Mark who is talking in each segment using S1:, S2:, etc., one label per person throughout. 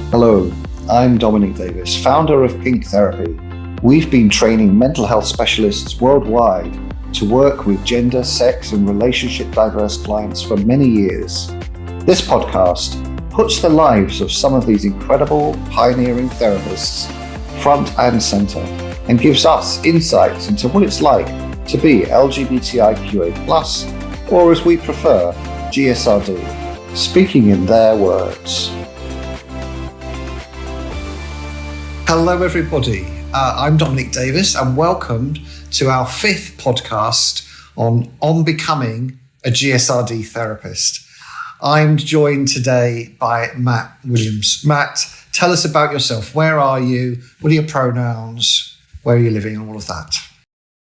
S1: Hello, I'm Dominic Davies, founder of Pink Therapy. We've been training mental health specialists worldwide to work with gender, sex, and relationship diverse clients for many years. This podcast puts the lives of some of these incredible, pioneering therapists front and center and gives us insights into what it's like to be LGBTIQA+, or as we prefer, GSRD, speaking in their words. Hello everybody, I'm Dominic Davies and welcome to our fifth podcast on becoming a GSRD therapist. I'm joined today by Matt Williams. Matt, tell us about yourself. Where are you? What are your pronouns? Where are you living? And all of that.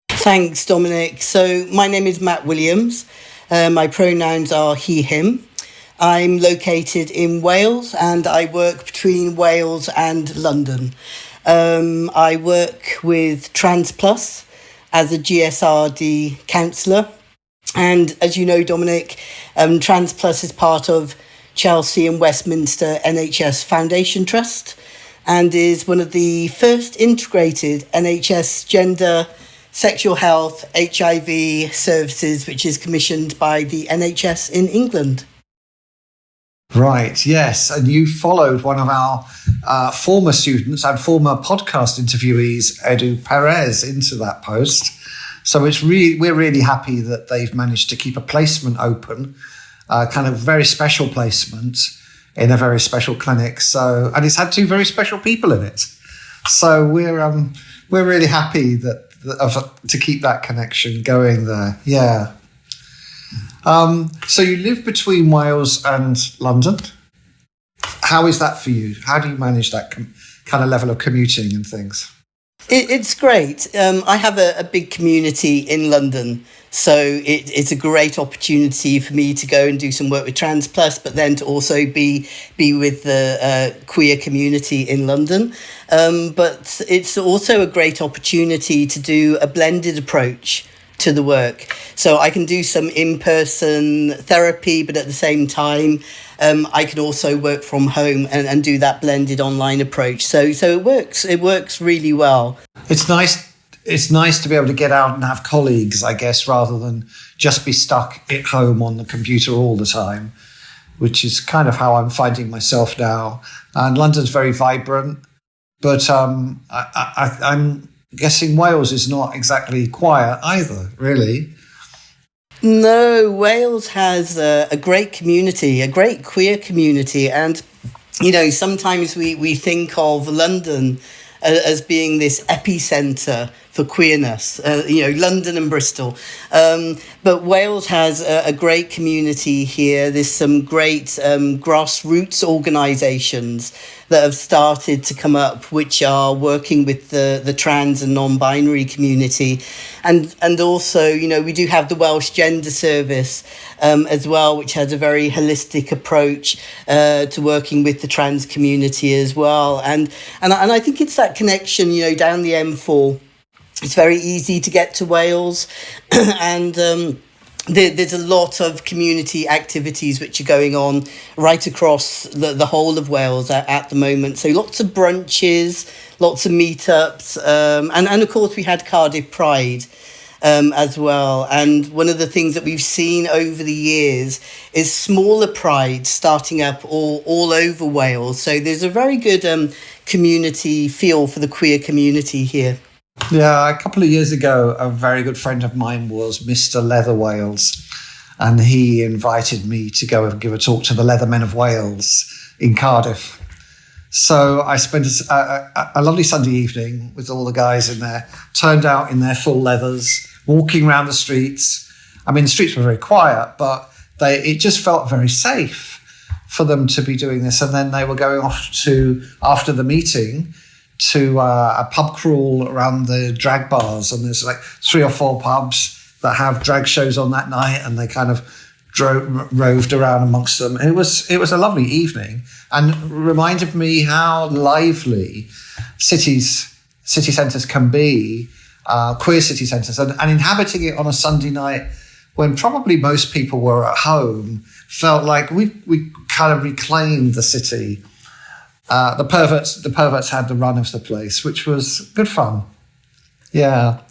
S2: Thanks, Dominic. So my name is Matt Williams. My pronouns are he, him. I'm located in Wales and I work between Wales and London. I work with Trans Plus as a GSRD counsellor. And as you know, Dominic, Trans Plus is part of Chelsea and Westminster NHS Foundation Trust and is one of the first integrated NHS gender, sexual health, HIV services, which is commissioned by the NHS in England.
S1: Right, yes. And you followed one of our former students and former podcast interviewees, Edu Perez, into that post. So we're really happy that they've managed to keep a placement open, kind of very special placement in a very special clinic. So, and it's had two very special people in it. So we're really happy to keep that connection going there. Yeah. So you live between Wales and London. How is that for you? How do you manage that kind of level of commuting and things?
S2: It's great. I have a big community in London, so it's a great opportunity for me to go and do some work with Trans Plus, but then to also be with the queer community in London. But it's also a great opportunity to do a blended approach to the work. So I can do some in-person therapy, but at the same time, I can also work from home and do that blended online approach. So it works really well.
S1: It's nice to be able to get out and have colleagues, I guess, rather than just be stuck at home on the computer all the time, which is kind of how I'm finding myself now. And London's very vibrant, but I'm guessing Wales is not exactly quiet either, really.
S2: No, Wales has a great community, a great queer community. And, you know, sometimes we think of London as being this epicentre for queerness, London and Bristol. But Wales has a great community here. There's some great grassroots organisations that have started to come up, which are working with the trans and non-binary community. And also, we do have the Welsh Gender Service as well, which has a very holistic approach to working with the trans community as well. And I think it's that connection, down the M4. It's very easy to get to Wales and there's a lot of community activities which are going on right across the whole of Wales at the moment. So lots of brunches, lots of meetups, and of course we had Cardiff Pride as well. And one of the things that we've seen over the years is smaller prides starting up all over Wales. So there's a very good community feel for the queer community here.
S1: Yeah, a couple of years ago, a very good friend of mine was Mr. Leather Wales, and he invited me to go and give a talk to the Leathermen of Wales in Cardiff. So I spent a lovely Sunday evening with all the guys in there, turned out in their full leathers, walking around the streets. I mean, the streets were very quiet, but it just felt very safe for them to be doing this. And then they were going off after the meeting, to a pub crawl around the drag bars, and there's like 3 or 4 pubs that have drag shows on that night, and they kind of roved around amongst them. It was a lovely evening and reminded me how lively city centres can be, queer city centres, and inhabiting it on a Sunday night when probably most people were at home felt like we kind of reclaimed the city The perverts had the run of the place, which was good fun. Yeah.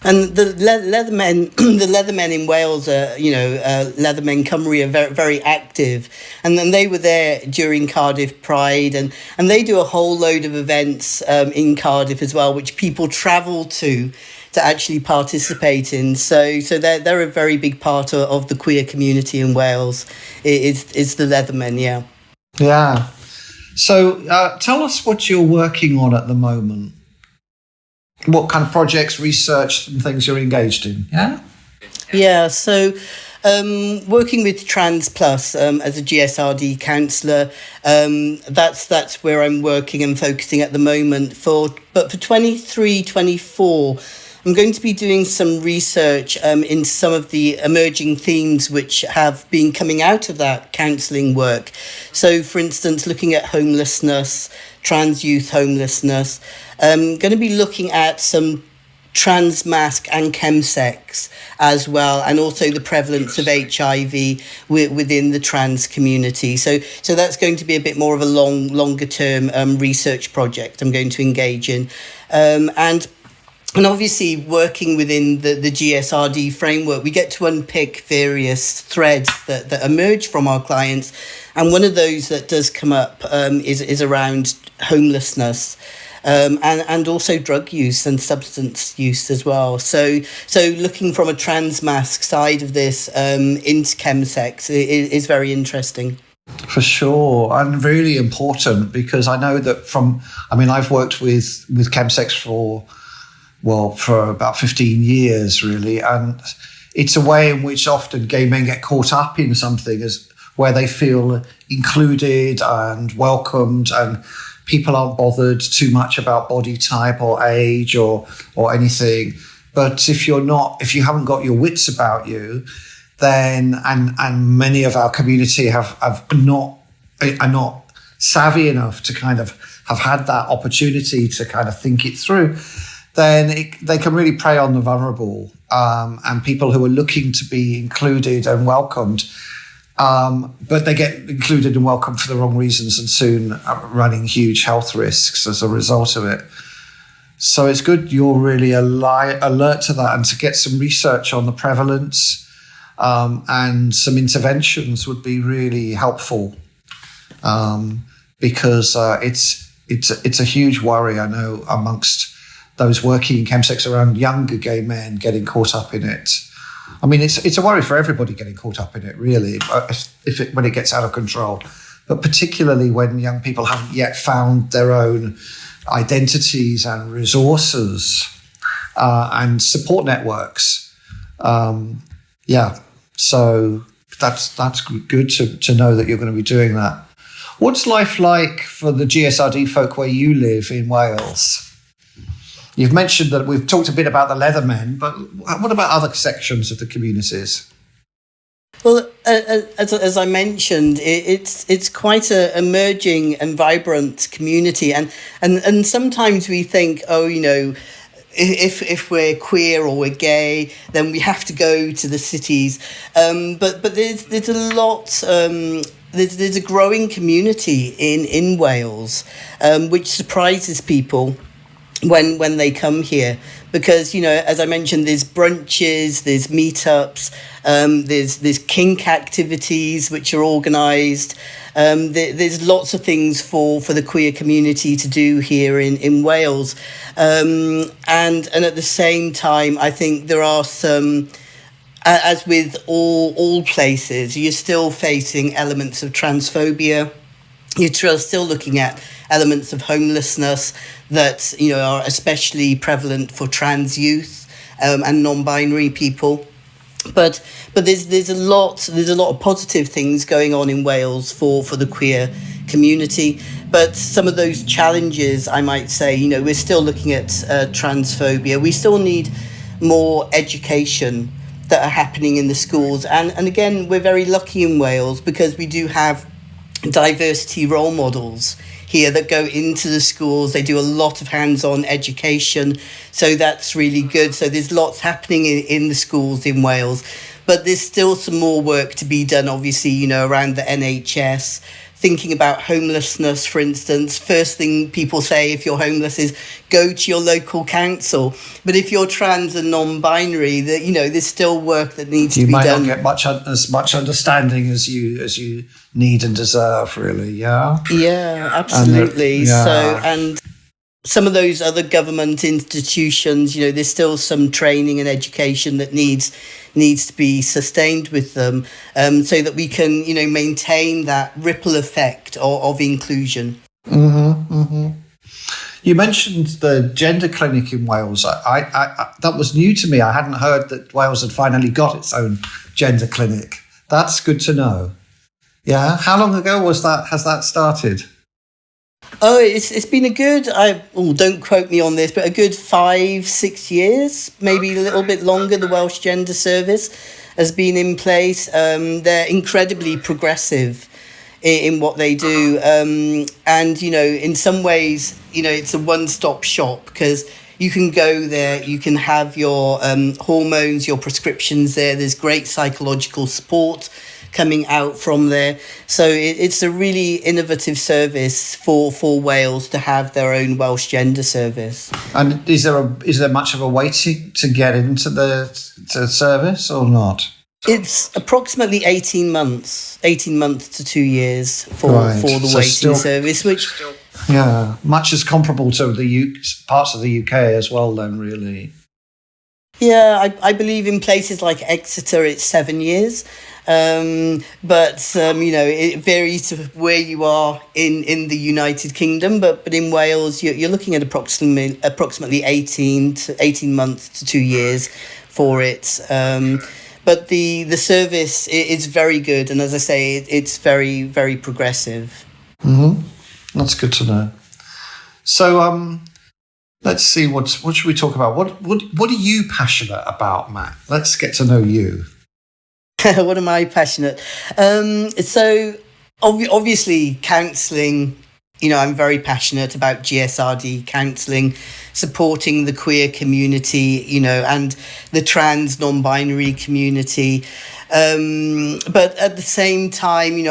S2: And the Leathermen, the Leathermen in Wales, Leathermen Cymru are very, very active. And then they were there during Cardiff Pride, and they do a whole load of events in Cardiff as well, which people travel to actually participate in. So they're a very big part of the queer community in Wales. It's the Leathermen, yeah.
S1: Yeah. So tell us what you're working on at the moment. What kind of projects, research and things you're engaged in? Yeah?
S2: Yeah, so working with Trans Plus as a GSRD counsellor, that's where I'm working and focusing at the moment. But for 23-24, I'm going to be doing some research in some of the emerging themes which have been coming out of that counselling work. So, for instance, looking at homelessness, trans youth homelessness. I'm going to be looking at some trans mask and chemsex as well, and also the prevalence of HIV within the trans community. So that's going to be a bit more of a longer term research project I'm going to engage in. And obviously, working within the GSRD framework, we get to unpick various threads that emerge from our clients. And one of those that does come up is around homelessness. And also drug use and substance use as well. So looking from a trans mask side of this into chemsex is very interesting.
S1: For sure, and really important, because I know that I've worked with chemsex for about 15 years, really. And it's a way in which often gay men get caught up in something where they feel included and welcomed, and people aren't bothered too much about body type or age or anything. But if you haven't got your wits about you, then, and many of our community are not savvy enough to kind of have had that opportunity to kind of think it through, then they can really prey on the vulnerable and people who are looking to be included and welcomed. But they get included and welcomed for the wrong reasons and soon running huge health risks as a result of it. So it's good you're really alert to that, and to get some research on the prevalence and some interventions would be really helpful, because it's a huge worry, I know, amongst those working in chemsex around younger gay men getting caught up in it. I mean, it's a worry for everybody getting caught up in it, really, when it gets out of control. But particularly when young people haven't yet found their own identities and resources and support networks. So that's good to know that you're going to be doing that. What's life like for the GSRD folk where you live in Wales? You've mentioned that we've talked a bit about the Leathermen, but what about other sections of the communities?
S2: Well, as I mentioned, it's quite an emerging and vibrant community, and sometimes we think, if we're queer or we're gay, then we have to go to the cities. But there's a lot. There's a growing community in Wales, which surprises people when they come here, because, as I mentioned, there's brunches, there's meetups, there's kink activities which are organised. There's lots of things for the queer community to do here in Wales, and at the same time, I think there are some. As with all places, you're still facing elements of transphobia. You're still looking at elements of homelessness that are especially prevalent for trans youth and non-binary people. But there's a lot of positive things going on in Wales for the queer community. But some of those challenges, I might say, we're still looking at transphobia. We still need more education that are happening in the schools. And again, we're very lucky in Wales because we do have diversity role models here that go into the schools. They do a lot of hands-on education, so that's really good. So there's lots happening in the schools in Wales, but there's still some more work to be done, obviously, around the NHS, thinking about homelessness, for instance, first thing people say if you're homeless is go to your local council. But if you're trans and non-binary, that there's still work that needs to be done.
S1: You might not get as much understanding as you need and deserve, really. Yeah.
S2: Yeah, absolutely. And some of those other government institutions, there's still some training and education that needs to be sustained with them, so that we can, maintain that ripple effect of inclusion.
S1: Mm-hmm, mm-hmm. You mentioned the gender clinic in Wales. I that was new to me. I hadn't heard that Wales had finally got its own gender clinic. That's good to know. Yeah. How long ago has that started?
S2: Oh, it's been a good, don't quote me on this, but a good 5-6 years, maybe a little bit longer. The Welsh Gender Service has been in place. They're incredibly progressive in what they do. And, in some ways, it's a one-stop shop, because you can go there, you can have your hormones, your prescriptions there. There's great psychological support coming out from there. So it's a really innovative service for Wales to have their own Welsh Gender Service. And
S1: is there much of a waiting to get into the service or not?
S2: It's approximately 18 months to 2 years for the waiting service, which...
S1: Yeah, much is comparable to the parts of the UK as well then, really.
S2: Yeah, I believe in places like Exeter it's 7 years. But it varies to where you are in the United Kingdom. But in Wales, you're looking at approximately 18 months to 2 years for it. But the service is very good, and as I say, it's very, very progressive.
S1: Mm-hmm. That's good to know. So let's see, what should we talk about? What are you passionate about, Matt? Let's get to know you.
S2: What am I passionate? So obviously counselling, I'm very passionate about GSRD counselling, supporting the queer community, and the trans non-binary community. But at the same time,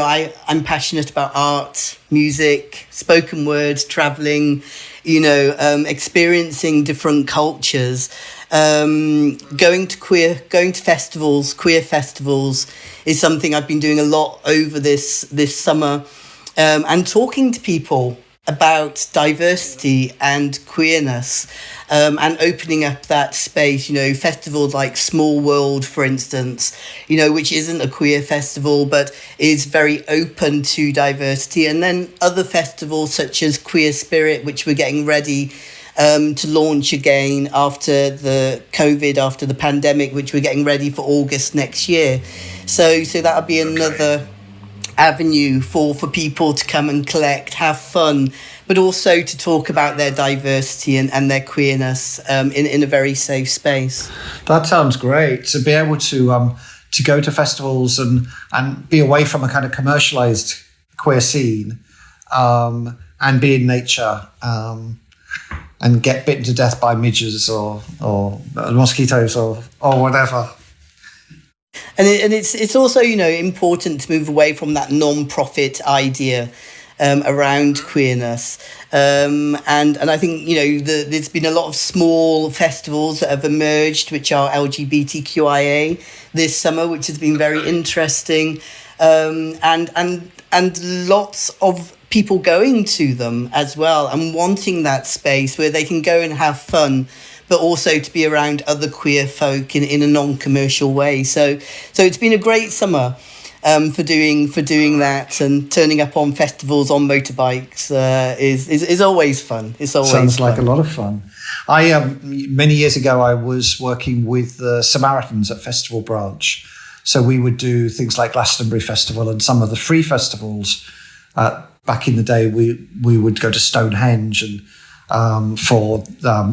S2: I'm passionate about art, music, spoken word, travelling, experiencing different cultures. Going to festivals, queer festivals, is something I've been doing a lot over this summer, and talking to people about diversity and queerness, and opening up that space. Festivals like Small World, for instance, which isn't a queer festival but is very open to diversity, and then other festivals such as Queer Spirit, which we're getting ready to launch again after the pandemic, which we're getting ready for August next year. So that'll be another avenue for people to come and collect, have fun, but also to talk about their diversity and their queerness in a very safe space.
S1: That sounds great, to be able to go to festivals and be away from a kind of commercialised queer scene, and be in nature, and get bitten to death by midges or mosquitoes or whatever.
S2: And it's also, important to move away from that non-profit idea around queerness. And I think, there's been a lot of small festivals that have emerged, which are LGBTQIA this summer, which has been very interesting. And lots of people going to them as well, and wanting that space where they can go and have fun, but also to be around other queer folk in a non-commercial way. So it's been a great summer for doing that, and turning up on festivals on motorbikes is always fun. It's always
S1: sounds like a lot of fun. Many years ago, I was working with the Samaritans at Festival Branch, so we would do things like Glastonbury Festival and some of the free festivals. Back in the day, we would go to Stonehenge and for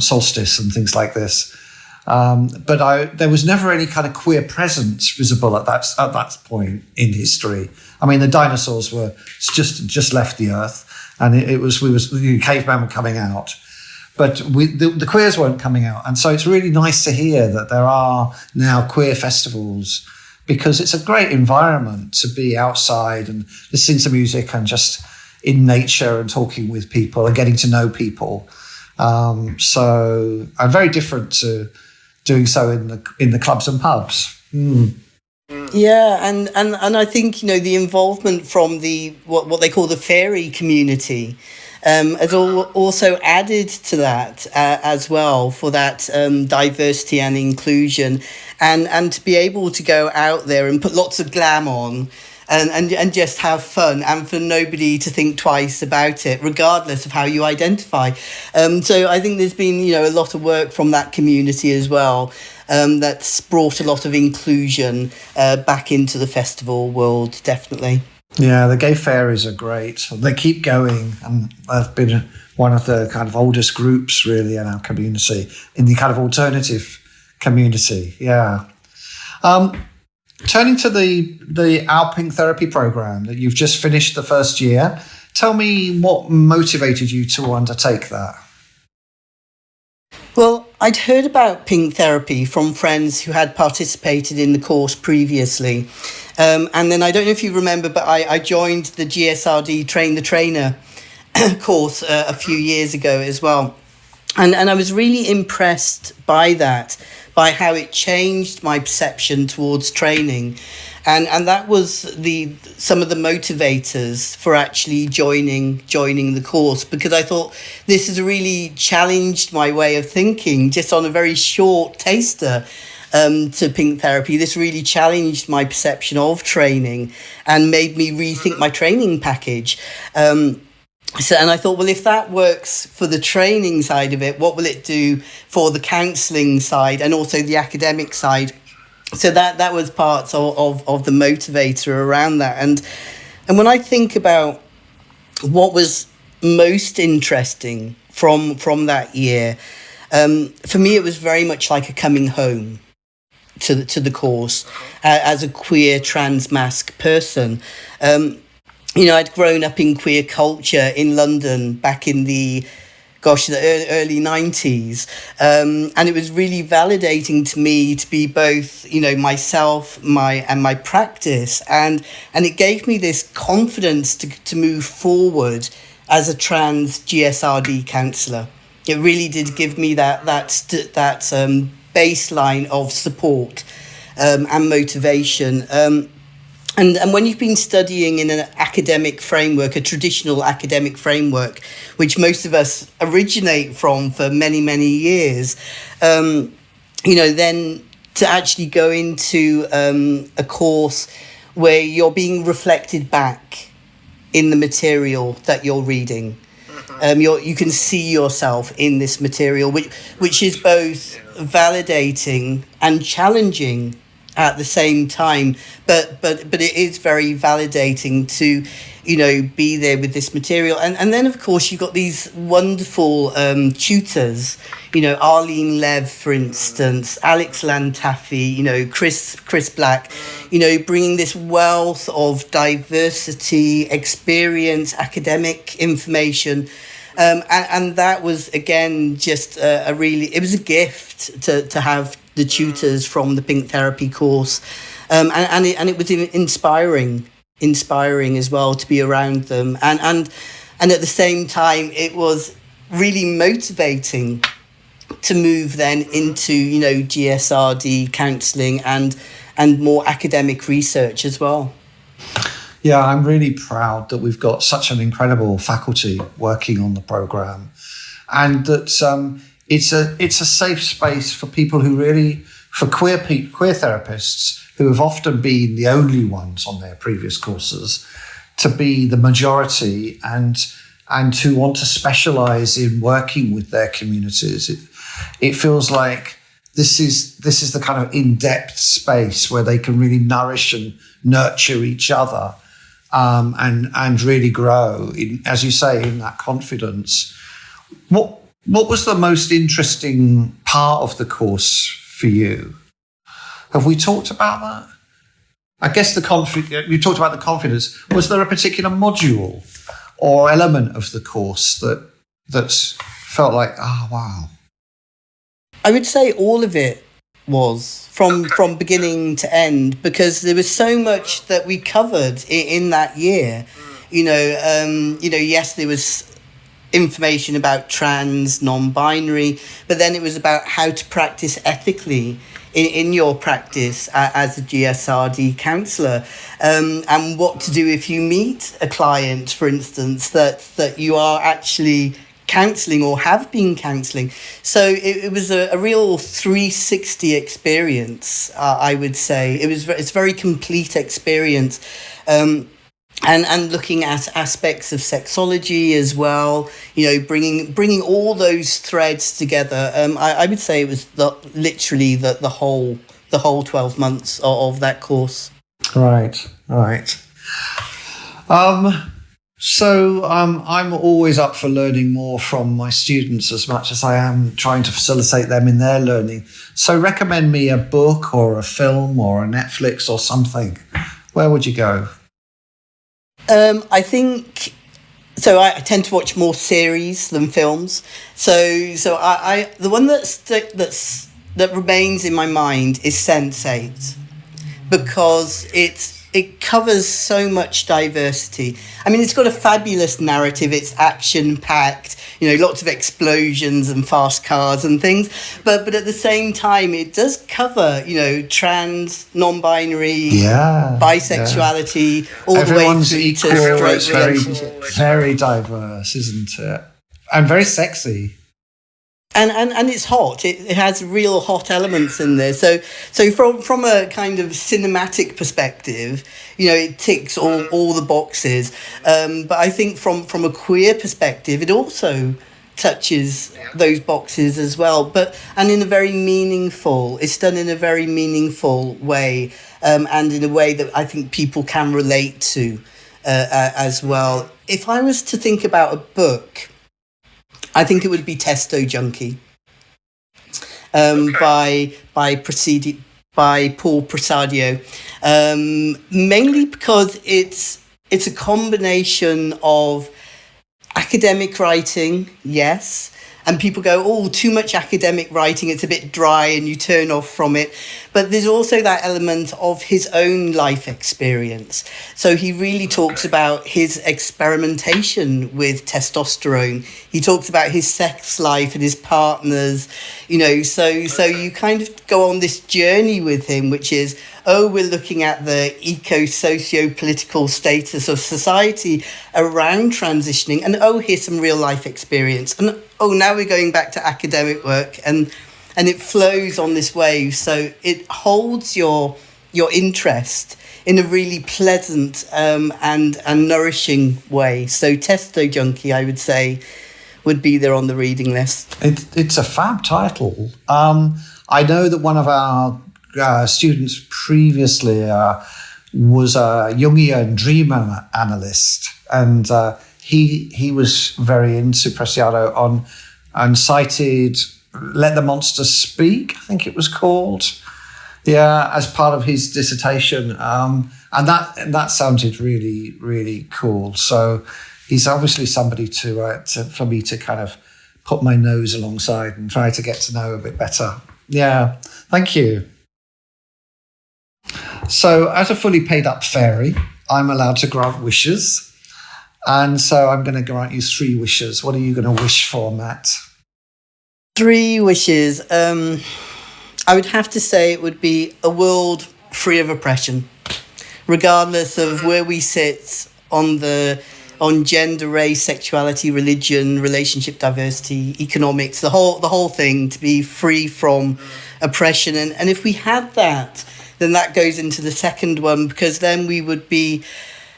S1: solstice and things like this. But there was never any kind of queer presence visible at that point in history. I mean, the dinosaurs were just left the earth, and the cavemen were coming out, but the queers weren't coming out. And so it's really nice to hear that there are now queer festivals because it's a great environment to be outside and listening to music and just in nature and talking with people and getting to know people. So I'm very different to doing so in the clubs and pubs.
S2: Yeah, and I think, the involvement from the what they call the fairy community has also added to that as well, for that diversity and inclusion, and to be able to go out there and put lots of glam on and just have fun, and for nobody to think twice about it, regardless of how you identify. So I think there's been, a lot of work from that community as well, that's brought a lot of inclusion back into the festival world, definitely.
S1: Yeah, the gay fairies are great. They keep going, and they've been one of the kind of oldest groups really in our community, in the kind of alternative community. Yeah. Turning to our pink therapy program that you've just finished the first year, tell me what motivated you to undertake that.
S2: Well, I'd heard about pink therapy from friends who had participated in the course previously. And then I don't know if you remember, but I joined the GSRD Train the Trainer course a few years ago as well. And I was really impressed by that, by how it changed my perception towards training. And that was some of the motivators for actually joining the course, because I thought this has really challenged my way of thinking just on a very short taster to pink therapy. This really challenged my perception of training and made me rethink my training package. And I thought, well, if that works for the training side of it, what will it do for the counselling side and also the academic side? So that was parts of the motivator around that. And when I think about what was most interesting from that year, for me, it was very much like a coming home to the course as a queer transmasc person. I'd grown up in queer culture in London back in the early 90s. And it was really validating to me to be both, myself, my practice. And it gave me this confidence to move forward as a trans GSRD counsellor. It really did give me that baseline of support and motivation. And when you've been studying in an academic framework, a traditional academic framework, which most of us originate from for many, many years, then to actually go into a course where you're being reflected back in the material that you're reading. You can see yourself in this material, which is both validating and challenging at the same time, but it is very validating to be there with this material. And then of course you've got these wonderful tutors, Arlene Lev, for instance, Alex Lantaffy, Chris Black, bringing this wealth of diversity, experience, academic information. And that was, again, just it was a gift to have the tutors from the pink therapy course. And it was inspiring as well to be around them. And at the same time, it was really motivating to move then into, GSRD counselling and more academic research as well.
S1: Yeah, I'm really proud that we've got such an incredible faculty working on the programme, and that it's a safe space for people for queer therapists who have often been the only ones on their previous courses, to be the majority and to want to specialise in working with their communities. It feels like this is the kind of in-depth space where they can really nourish and nurture each other. And really grow, as you say, in that confidence. What was the most interesting part of the course for you? Have we talked about that? I guess you talked about the confidence. Was there a particular module or element of the course that felt like, oh, wow?
S2: I would say all of it was from beginning to end, because there was so much that we covered in that year. Yes, there was information about trans, non-binary, but then it was about how to practice ethically in your practice as a GSRD counsellor, and what to do if you meet a client, for instance, that you are actually counselling or have been counselling. So it was a real 360 experience, I would say. It's a very complete experience. And looking at aspects of sexology as well, bringing all those threads together. I would say it was literally the whole 12 months of that course.
S1: Right. So I'm always up for learning more from my students as much as I am trying to facilitate them in their learning. So recommend me a book or a film or a Netflix or something. Where would you go?
S2: I think so. I tend to watch more series than films. So I the one that remains in my mind is Sense8, because it covers so much diversity. I mean, it's got a fabulous narrative. It's action-packed, lots of explosions and fast cars and things. But at the same time, it does cover, trans, non-binary, bisexuality, all
S1: Everyone's
S2: the way through
S1: equal.
S2: to
S1: It's
S2: straight
S1: very,
S2: relationships.
S1: very diverse, isn't it? And very sexy.
S2: And it's hot. It has real hot elements in there. So from a kind of cinematic perspective, it ticks all the boxes. But I think from a queer perspective, it also touches those boxes as well. And in a very meaningful. It's done in a very meaningful way, and in a way that I think people can relate to as well. If I was to think about a book, I think it would be Testo Junkie, by Paul Presidio, mainly because it's a combination of academic writing, yes, and people go, oh, too much academic writing, it's a bit dry, and you turn off from it. But there's also that element of his own life experience. So he really talks about his experimentation with testosterone. He talks about his sex life and his partners, so you kind of go on this journey with him, which is, we're looking at the eco-socio-political status of society around transitioning, and here's some real life experience, and now we're going back to academic work, and it flows on this wave. So it holds your interest in a really pleasant and nourishing way. So Testo Junkie, I would say, would be there on the reading list.
S1: It's a fab title. I know that one of our students previously was a Jungian dream analyst, and he was very into Preciado and cited Let the Monster Speak, I think it was called, as part of his dissertation, and that sounded really, really cool. So he's obviously somebody to for me to kind of put my nose alongside and try to get to know a bit better. Yeah, thank you. So as a fully paid up fairy, I'm allowed to grant wishes. And so I'm going to grant you 3 wishes. What are you going to wish for, Matt?
S2: 3 wishes. I would have to say it would be a world free of oppression, regardless of where we sit on gender, race, sexuality, religion, relationship, diversity, economics, the whole thing, to be free from oppression. And if we had that, then that goes into the second one, because then we would be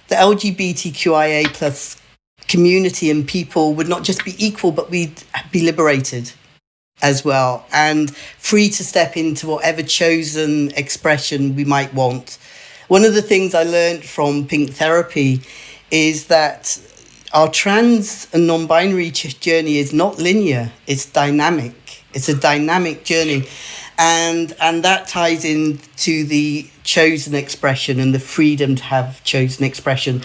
S2: the LGBTQIA plus community, and people would not just be equal, but we'd be liberated as well, and free to step into whatever chosen expression we might want. One of the things I learned from Pink Therapy is that our trans and non-binary journey is not linear, it's dynamic. It's a dynamic journey. And that ties into the chosen expression and the freedom to have chosen expression.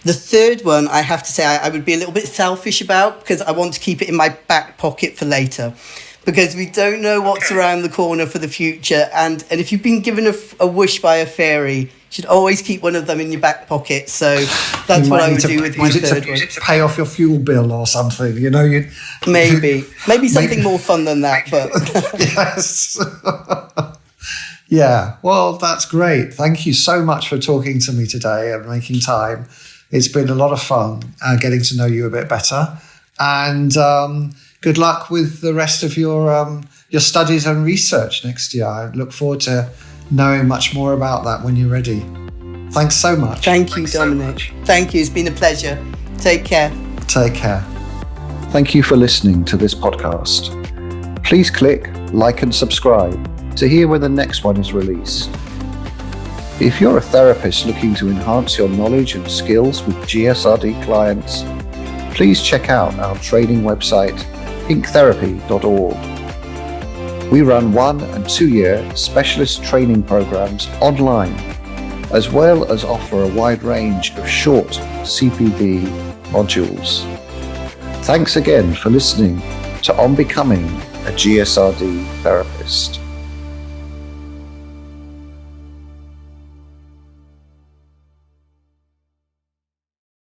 S2: The third one, I have to say, I would be a little bit selfish about, because I want to keep it in my back pocket for later. because we don't know what's around the corner for the future. And if you've been given a wish by a fairy, you should always keep one of them in your back pocket. So that's what I would do with my third one.
S1: Pay off your fuel bill or something, you know.
S2: Maybe something more fun than that, but
S1: yes. Yeah, well, that's great. Thank you so much for talking to me today and making time. It's been a lot of fun getting to know you a bit better. And good luck with the rest of your studies and research next year. I look forward to knowing much more about that when you're ready. Thanks so much.
S2: Thank you, Dominic. Thank you. It's been a pleasure. Take care.
S1: Take care. Thank you for listening to this podcast. Please click like and subscribe to hear when the next one is released. If you're a therapist looking to enhance your knowledge and skills with GSRD clients, please check out our training website, pinktherapy.org. We run 1 and 2 year specialist training programs online, as well as offer a wide range of short CPD modules. Thanks again for listening to On Becoming a GSRD Therapist.